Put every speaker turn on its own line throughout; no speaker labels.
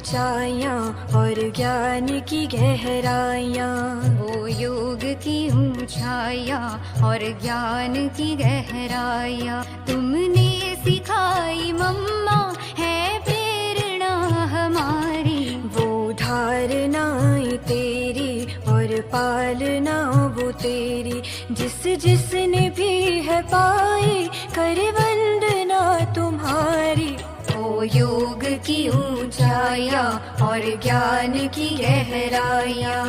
ऊंचाइयां और ज्ञान की गहराइयां।
वो योग की ऊंचाइयां और ज्ञान की गहराइयां तुमने सिखाई मम्मा, है प्रेरणा हमारी।
वो धारनाएं तेरी और पालना वो तेरी, जिसने भी है पाई कर वंदना तुम्हारी।
वो योग की ऊंचाइयां और ज्ञान की गहराइयां।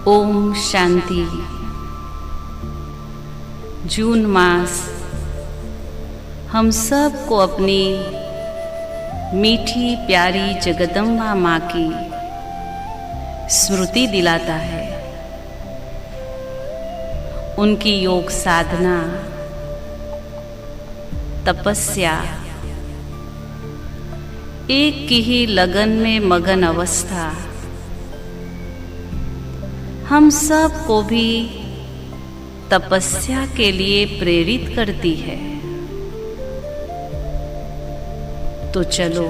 ओम शांति। जून मास हम सब को अपनी मीठी प्यारी जगदम्बा माँ की स्मृति दिलाता है। उनकी योग साधना, तपस्या, एक की ही लगन में मगन अवस्था हम सब को भी तपस्या के लिए प्रेरित करती है। तो चलो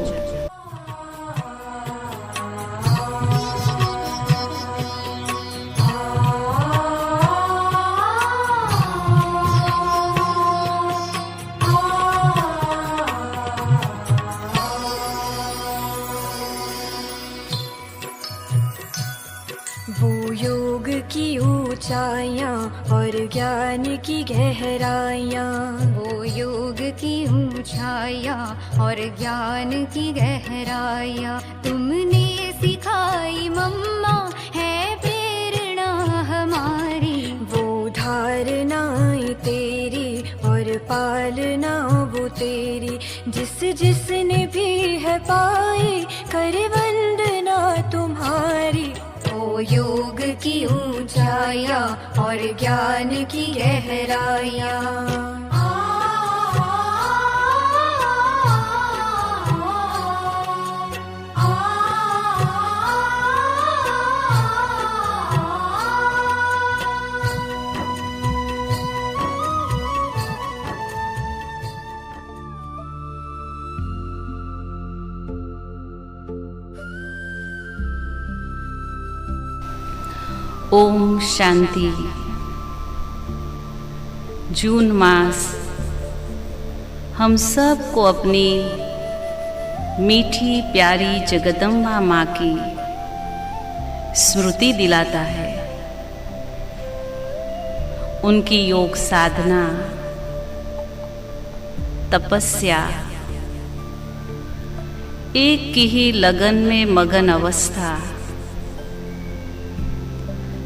वो योग की ऊंचाइयां और ज्ञान की गहराइयां।
वो योग की ऊंचाइयां और ज्ञान की गहराइयां तुमने सिखाई मम्मा, है प्रेरणा हमारी।
वो धारनाएं तेरी और पालना वो तेरी, जिसने भी है पाई कर वंदना तुम्हारी।
वो योग की ऊंचाइयां और ज्ञान की गहराइयां।
ओम शांति। जून मास हम सब को अपनी मीठी प्यारी जगदम्बा माँ की स्मृति दिलाता है। उनकी योग साधना, तपस्या, एक की ही लगन में मगन अवस्था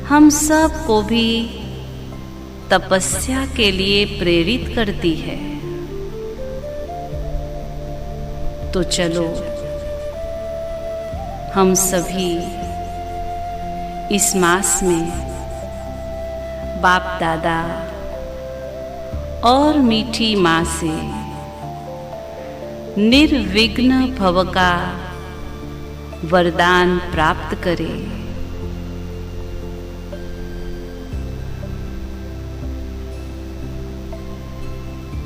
हम सब को भी तपस्या के लिए प्रेरित करती है। तो चलो हम सभी इस मास में बाप दादा और मीठी माँ से निर्विघ्न भव का वरदान प्राप्त करें।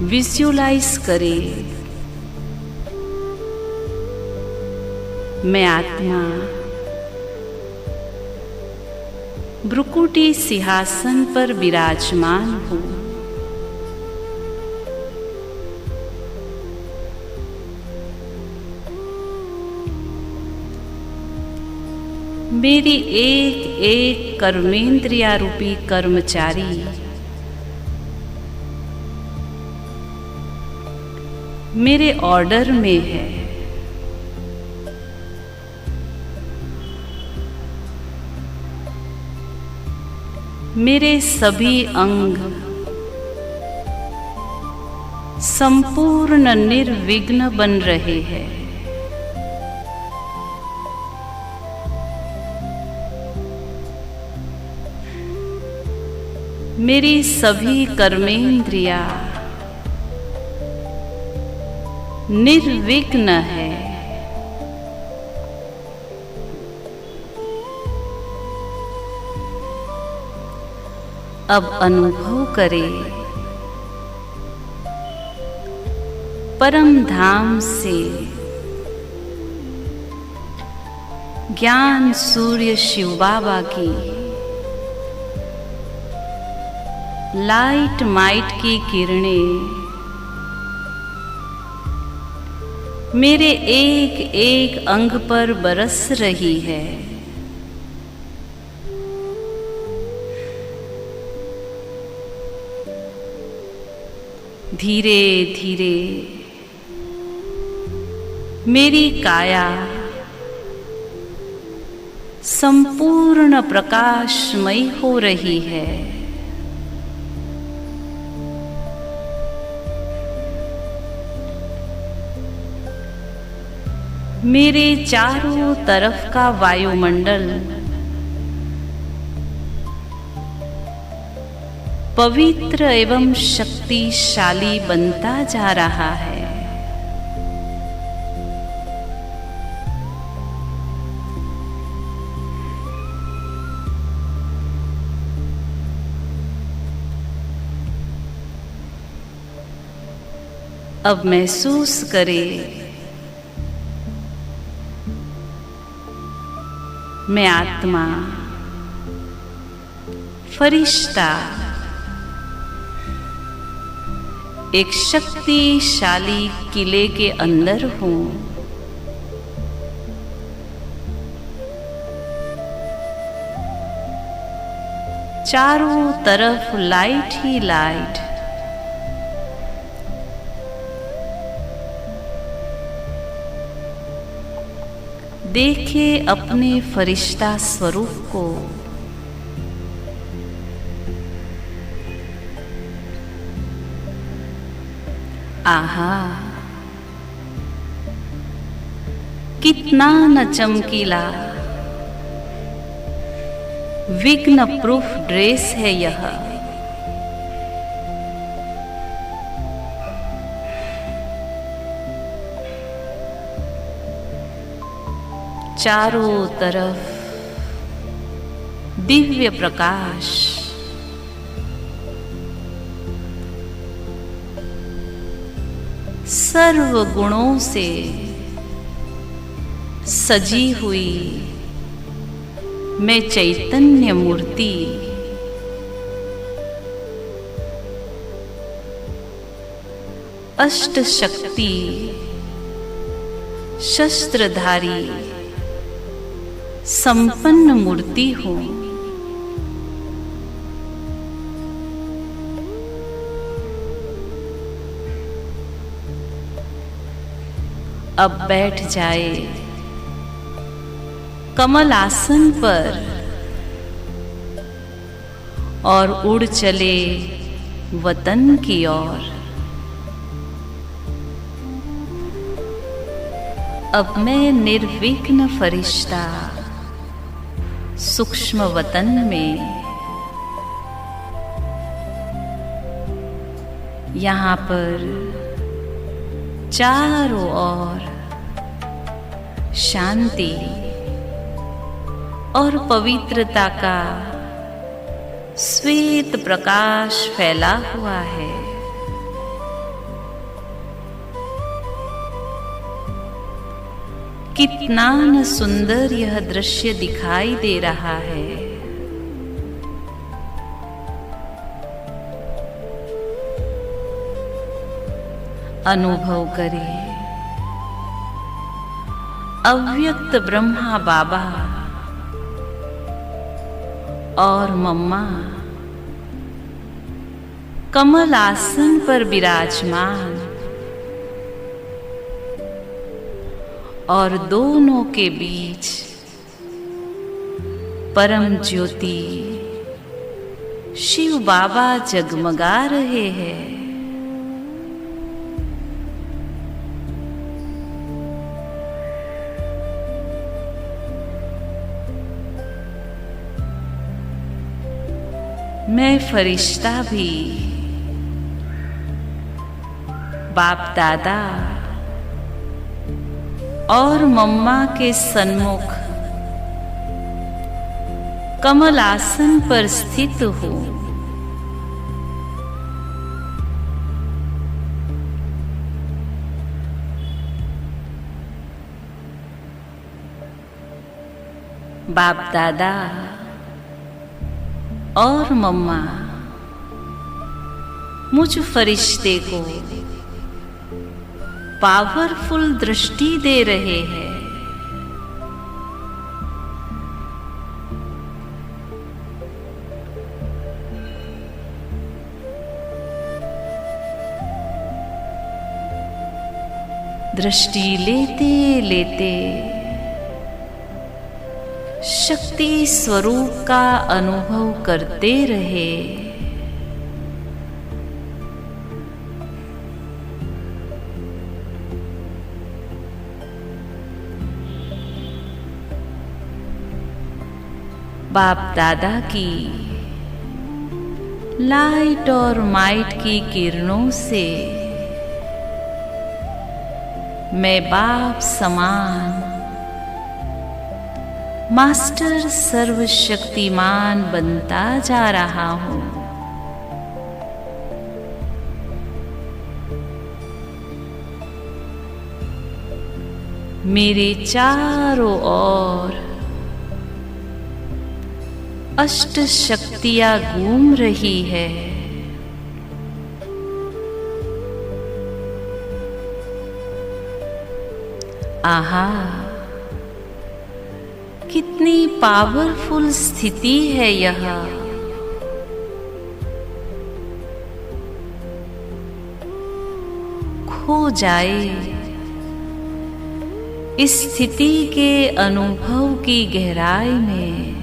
विजुअलाइज करें, मैं आत्मा भ्रुकुटी सिंहासन पर विराजमान हूँ। मेरी एक एक कर्मेंद्रिया रूपी कर्मचारी मेरे ऑर्डर में है। मेरे सभी अंग संपूर्ण निर्विघ्न बन रहे हैं। मेरी सभी कर्मेंद्रियां निर्विघ्न है। अब अनुभव करें परम धाम से ज्ञान सूर्य शिव बाबा की लाइट माइट की किरणें मेरे एक एक अंग पर बरस रही है। धीरे धीरे मेरी काया संपूर्ण प्रकाशमयी हो रही है। मेरे चारों तरफ का वायुमंडल पवित्र एवं शक्तिशाली बनता जा रहा है। अब महसूस करें मैं आत्मा फरिश्ता एक शक्तिशाली किले के अंदर हूं। चारों तरफ लाइट ही लाइट। देखे अपने फरिश्ता स्वरूप को। आहा, कितना न चमकीला विघ्न प्रूफ ड्रेस है यह। चारों तरफ दिव्य प्रकाश, सर्व गुणों से सजी हुई मैं चैतन्य मूर्ति अष्ट शक्ति शस्त्रधारी संपन्न मूर्ति हूं। अब बैठ जाए कमल आसन पर और उड़ चले वतन की ओर। अब मैं निर्विघ्न फरिश्ता सूक्ष्म वतन में यहाँ पर चारों ओर शांति और पवित्रता का श्वेत प्रकाश फैला हुआ है। कितना न सुंदर यह दृश्य दिखाई दे रहा है। अनुभव करें अव्यक्त ब्रह्मा बाबा और मम्मा कमल आसन पर विराजमान और दोनों के बीच परम ज्योति शिव बाबा जगमगा रहे हैं। मैं फरिश्ता भी बाप दादा और मम्मा के सन्मुख कमल आसन पर स्थित हूँ। बाप दादा और मम्मा मुझ फरिश्ते को पावरफुल दृष्टि दे रहे हैं। दृष्टि लेते लेते शक्ति स्वरूप का अनुभव करते रहे। बाप दादा की लाइट और माइट की किरणों से मैं बाप समान मास्टर सर्वशक्तिमान बनता जा रहा हूँ। मेरे चारों ओर अष्ट शक्तियाँ घूम रही है। आहा, कितनी पावरफुल स्थिति है यह। खो जाए इस स्थिति के अनुभव की गहराई में।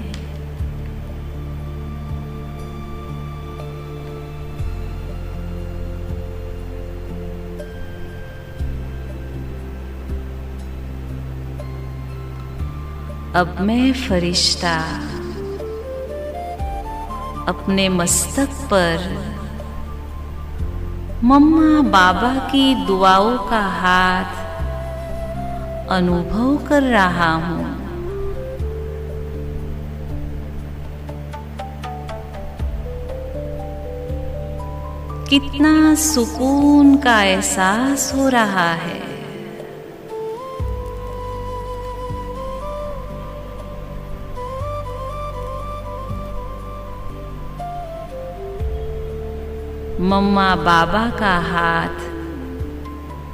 अब मैं फरिश्ता अपने मस्तक पर मम्मा बाबा की दुआओं का हाथ अनुभव कर रहा हूँ। कितना सुकून का एहसास हो रहा है। मम्मा बाबा का हाथ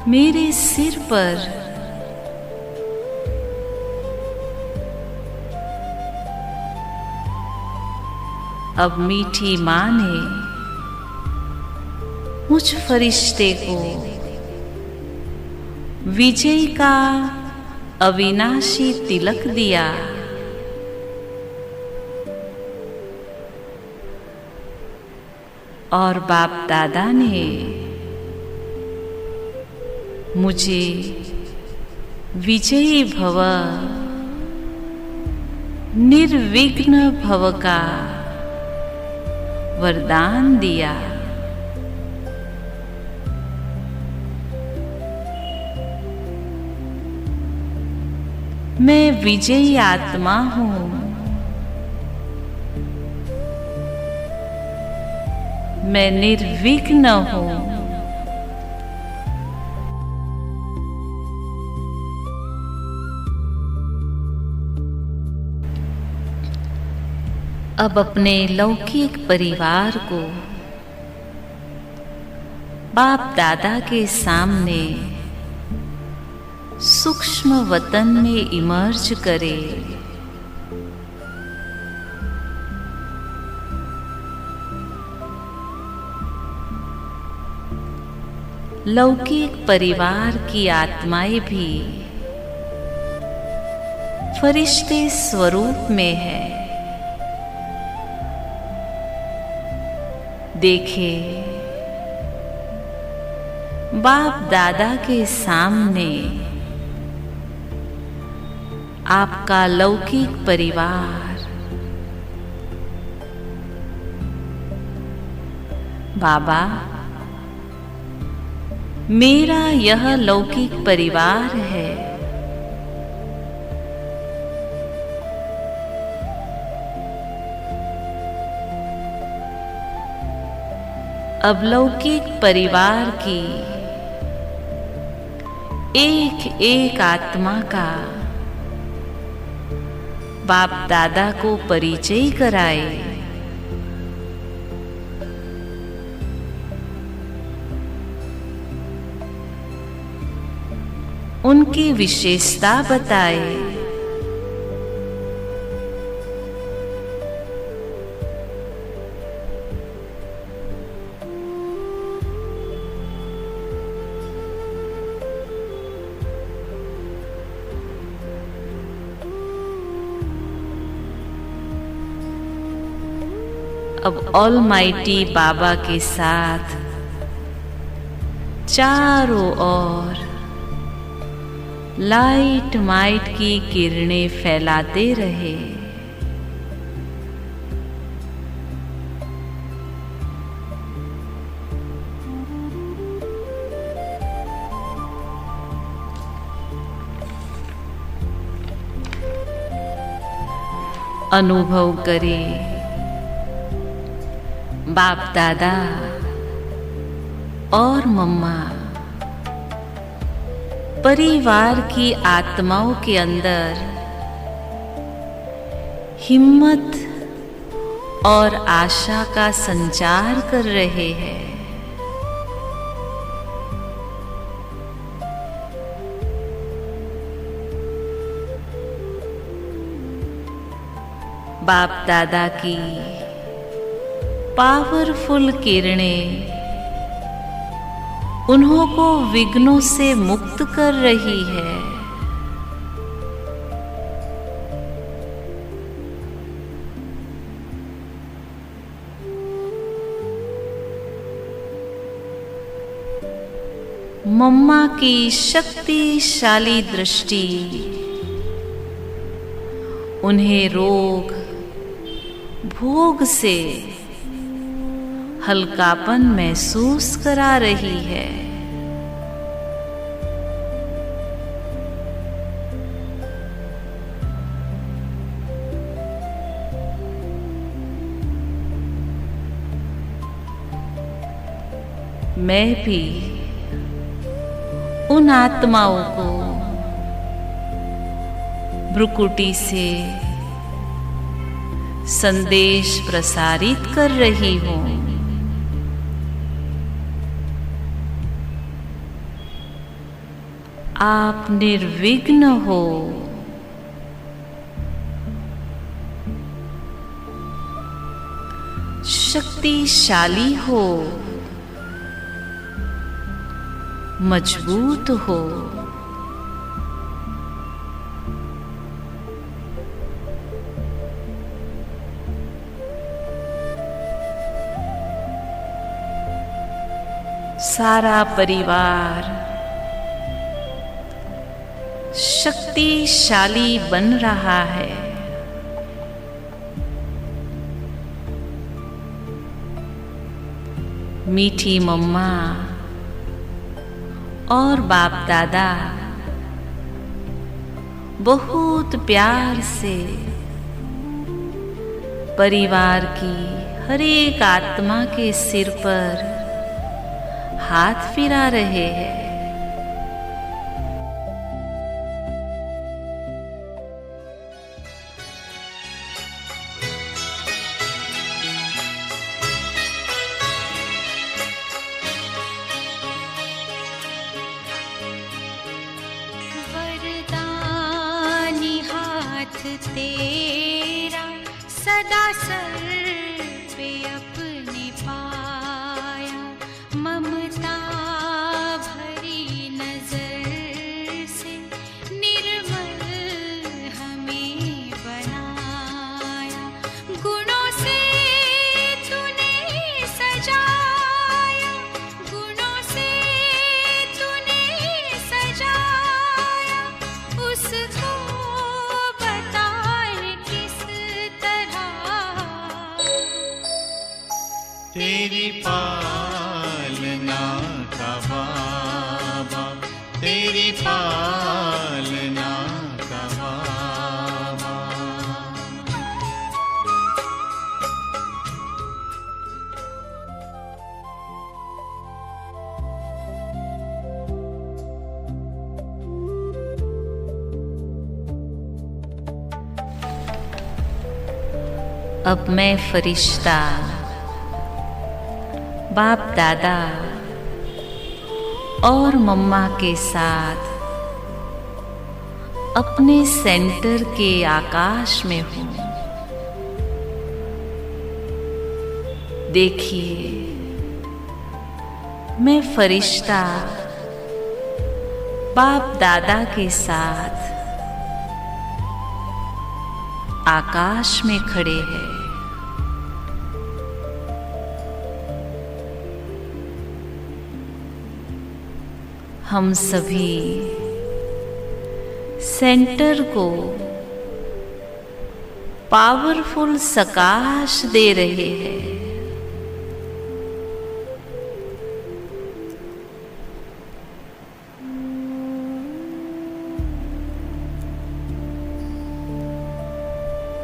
मेरे सिर पर अब मीठी माँ ने मुझ फरिश्ते को विजय का अविनाशी तिलक दिया। और बाप दादा ने मुझे विजयी भव निर्विघ्न भव का वरदान दिया। मैं विजयी आत्मा हूँ। मैं निर्विघ्न हूँ। अब अपने लौकिक परिवार को बाप दादा के सामने सूक्ष्म वतन में इमर्ज करे। लौकिक परिवार की आत्माएं भी फरिश्ते स्वरूप में है। देखे, बाप दादा के सामने आपका लौकिक परिवार बाबा, मेरा यह लौकिक परिवार है। अलौकिक परिवार की एक एक आत्मा का बाप दादा को परिचय कराए। उनकी विशेषता बताए। अब ऑलमाइटी बाबा के साथ चारों ओर लाइट माइट की किरणें फैलाते रहे। अनुभव करें बाप दादा और मम्मा परिवार की आत्माओं के अंदर हिम्मत और आशा का संचार कर रहे हैं। बाप दादा की पावरफुल किरणें उन्हों को विघ्नों से मुक्त कर रही है। मम्मा की शक्तिशाली दृष्टि उन्हें रोग भोग से हल्कापन महसूस करा रही है। मैं भी उन आत्माओं को भ्रुकुटी से संदेश प्रसारित कर रही हूं। आप निर्विघ्न हो। शक्तिशाली हो, मजबूत हो। सारा परिवार शक्तिशाली बन रहा है। मीठी मम्मा और बाप दादा बहुत प्यार से परिवार की हर एक आत्मा के सिर पर हाथ फिरा रहे हैं।
तेरा सदा सर पे अपने पाया, ममता भरी नजर से निर्मल हमें बनाया। गुणों से तूने सजाया, गुणों से तूने सजाया, उसको
तेरी पालना का बाबा, तेरी पालना का बाबा।
अब मैं फरिश्ता बाप दादा और मम्मा के साथ अपने सेंटर के आकाश में हूँ। देखिए, मैं फरिश्ता बाप दादा के साथ आकाश में खड़े हैं। हम सभी सेंटर को पावरफुल सकाश दे रहे हैं।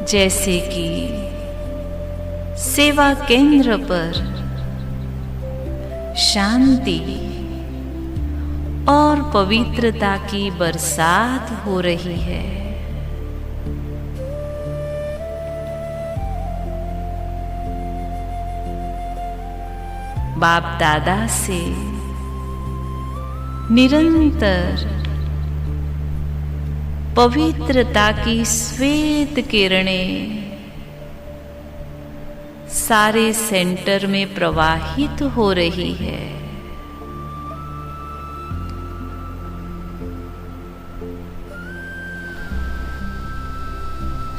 जैसे कि सेवा केंद्र पर शांति और पवित्रता की बरसात हो रही है। बाप दादा से निरंतर पवित्रता की श्वेत किरणें सारे सेंटर में प्रवाहित हो रही है।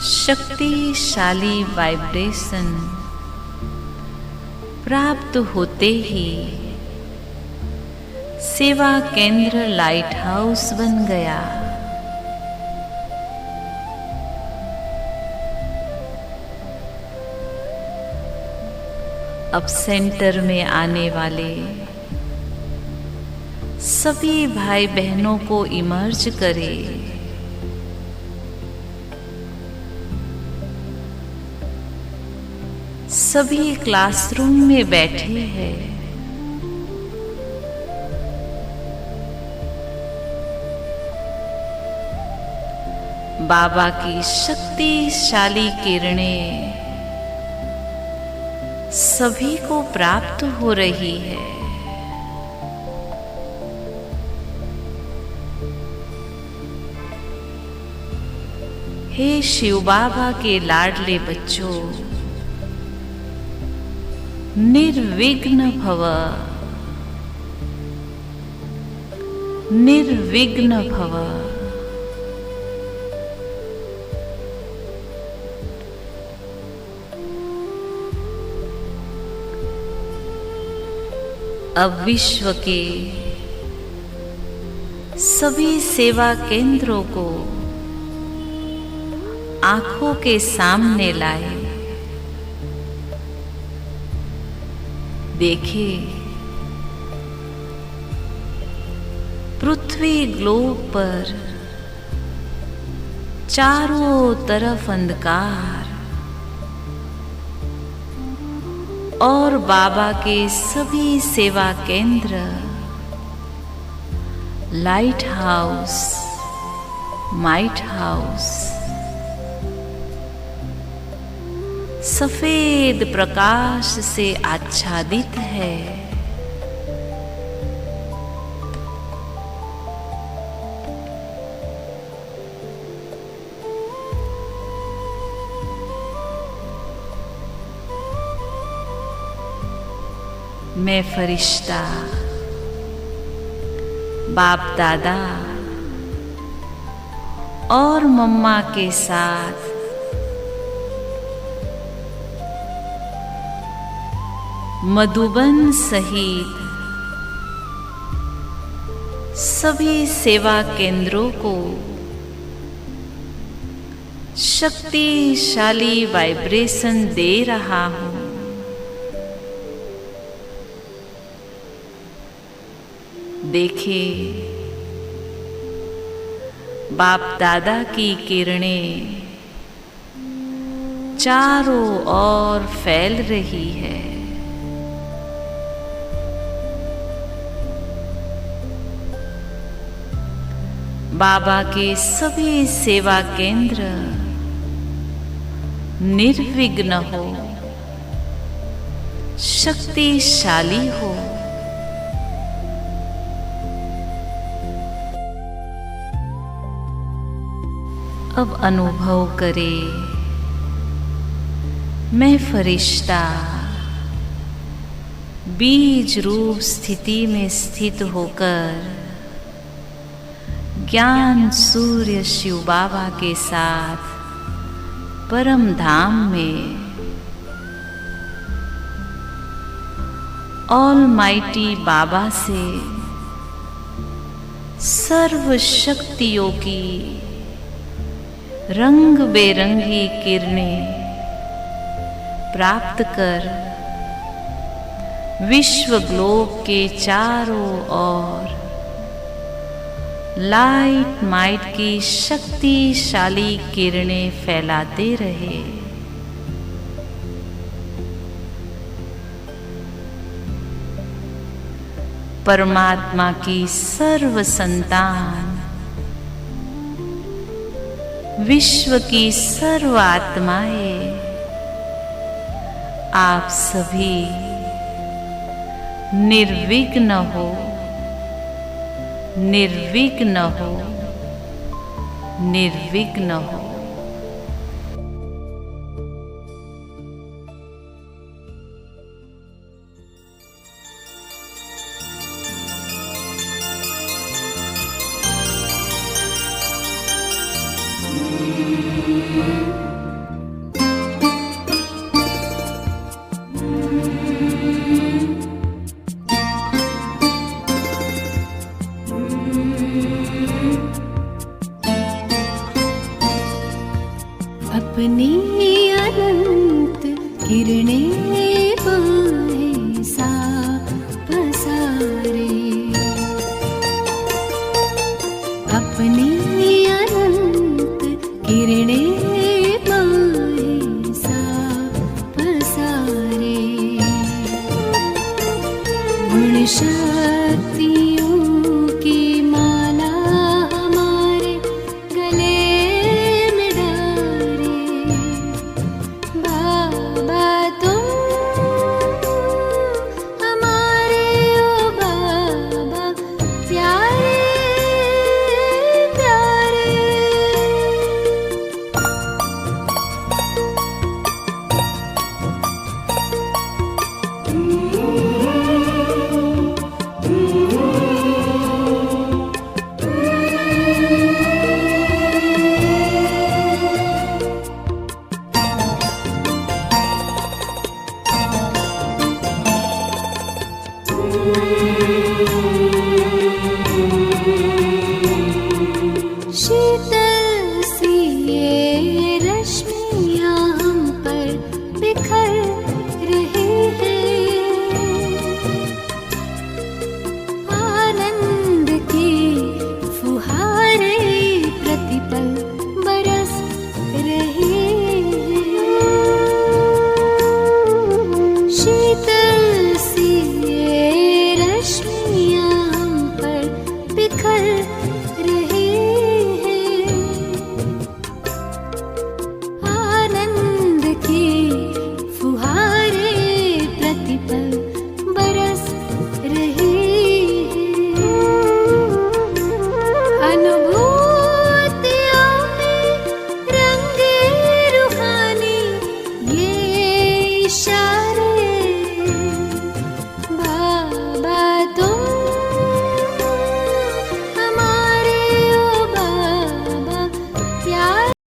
शक्तिशाली वाइब्रेशन प्राप्त होते ही सेवा केंद्र लाइट हाउस बन गया। अब सेंटर में आने वाले सभी भाई बहनों को इमर्ज करें। सभी क्लासरूम में बैठे हैं। बाबा की शक्तिशाली किरणें सभी को प्राप्त हो रही है। हे शिव बाबा के लाडले बच्चों, निर्विघ्न भव, निर्विघ्न भव। अब विश्व के सभी सेवा केंद्रों को आंखों के सामने लाए। देखिए, पृथ्वी ग्लोब पर चारों तरफ अंधकार और बाबा के सभी सेवा केंद्र, लाइट हाउस, माइट हाउस सफेद प्रकाश से आच्छादित है। मैं फरिश्ता बाप दादा और मम्मा के साथ मधुबन सहित सभी सेवा केंद्रों को शक्तिशाली वाइब्रेशन दे रहा हूं। देखे बाप दादा की किरणें चारों ओर फैल रही है। बाबा के सभी सेवा केंद्र निर्विघ्न हो, शक्तिशाली हो। अब अनुभव करे मैं फरिश्ता बीज रूप स्थिति में स्थित होकर ज्ञान सूर्य शिव बाबा के साथ परम धाम में ऑलमाइटी बाबा से सर्व शक्तियों की रंग बेरंगी किरणें प्राप्त कर विश्व ग्लोब के चारों ओर लाइट माइट की शक्तिशाली किरणें फैलाते रहे। परमात्मा की सर्व संतान, विश्व की सर्व आत्माएं, आप सभी निर्विघ्न हो, निर्विघ्न हो, निर्विघ्न हो।
अपनी अनंत किरणें पाए सा पसारे, अपनी अनंत किरणें पाए सा पसारे। गुण